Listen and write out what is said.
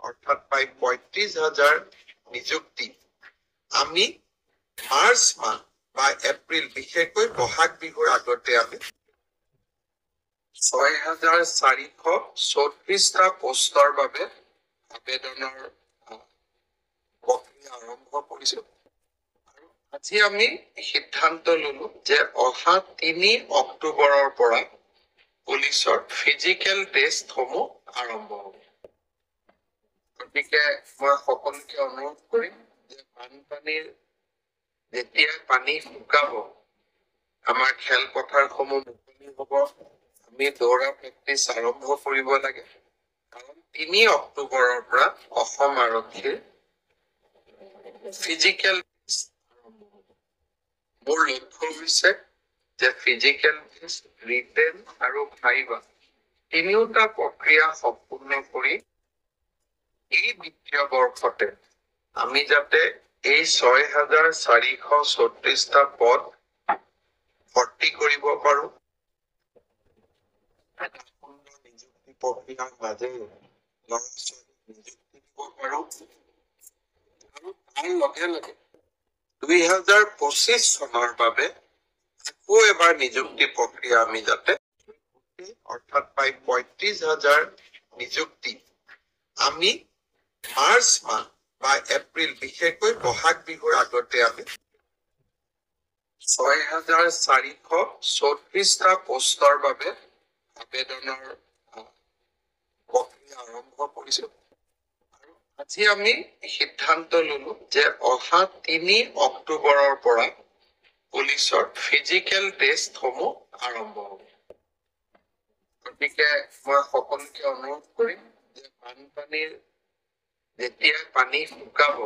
অৰ্থাৎ প্ৰায় ৩৫,০০০ নিযুক্তি আমি মাৰ্চ মাহ বা এপ্ৰিল বিশেষকৈ বহাগ বিহুৰ আগতে আমি ৬,৪৩৪টা পোষ্টৰ বাবে আবেদনৰ প্ৰক্ৰিয়া আৰম্ভ কৰিছো। আৰু আজি আমি সিদ্ধান্ত ললো যে অহা ৩ অক্টোবৰৰ পৰা পুলিচৰ ফিজিকেল টেষ্টসমূহ আৰম্ভ হ'ব। গতিকে মই সকলোকে অনুৰোধ কৰিম যে বানপানীৰ যেতিয়া পানী শুকাব, আমাৰ খেলপথাৰসমূহ মুকলি হ'ব, আমি দৌৰা প্ৰেক্টিচ আৰম্ভ কৰিব লাগে। কাৰণ ৩ অক্টোবৰৰ পৰা অসম আৰক্ষীৰ ফিজিকেল টেষ্ট আৰম্ভ হ'ব। মোৰ লক্ষ্য হৈছে যে ফিজিকেল টেষ্ট, ৰিটেন আৰু ভাইভা তিনিওটা প্ৰক্ৰিয়া সম্পূৰ্ণ কৰি এই বিত্তীয় বৰ্ষতে আমি যাতে এই ৬,৪৩৪টা পদ ভৰ্তি কৰিব পাৰো। এটা সুন্দৰ নিযুক্তি প্ৰক্ৰিয়াৰ মাজেৰে ল'ৰা ছোৱালীক নিযুক্তি দিব পাৰো। আৰু তাৰ লগে লগে ২০২৫ চনৰ বাবে আকৌ এবাৰ নিযুক্তি প্ৰক্ৰিয়া আমি যাতে অৰ্থাৎ প্ৰায় ৩৫,০০০ নিযুক্তি আমি মাৰ্চ মাহ বা এপ্ৰিল বিশেষকৈ বহাগ বিহুৰ আগতে আমি ৬,৪৩৪টা পোষ্টৰ বাবে আবেদনৰ প্ৰক্ৰিয়া আৰম্ভ কৰিছো। আৰু আজি আমি সিদ্ধান্ত ললো যে অহা ৩ অক্টোবৰৰ পৰা পুলিচৰ ফিজিকেল টেষ্টসমূহ আৰম্ভ হ'ব। গতিকে মই সকলোকে অনুৰোধ কৰিম যে বানপানীৰ যেতিয়া পানী শুকাব,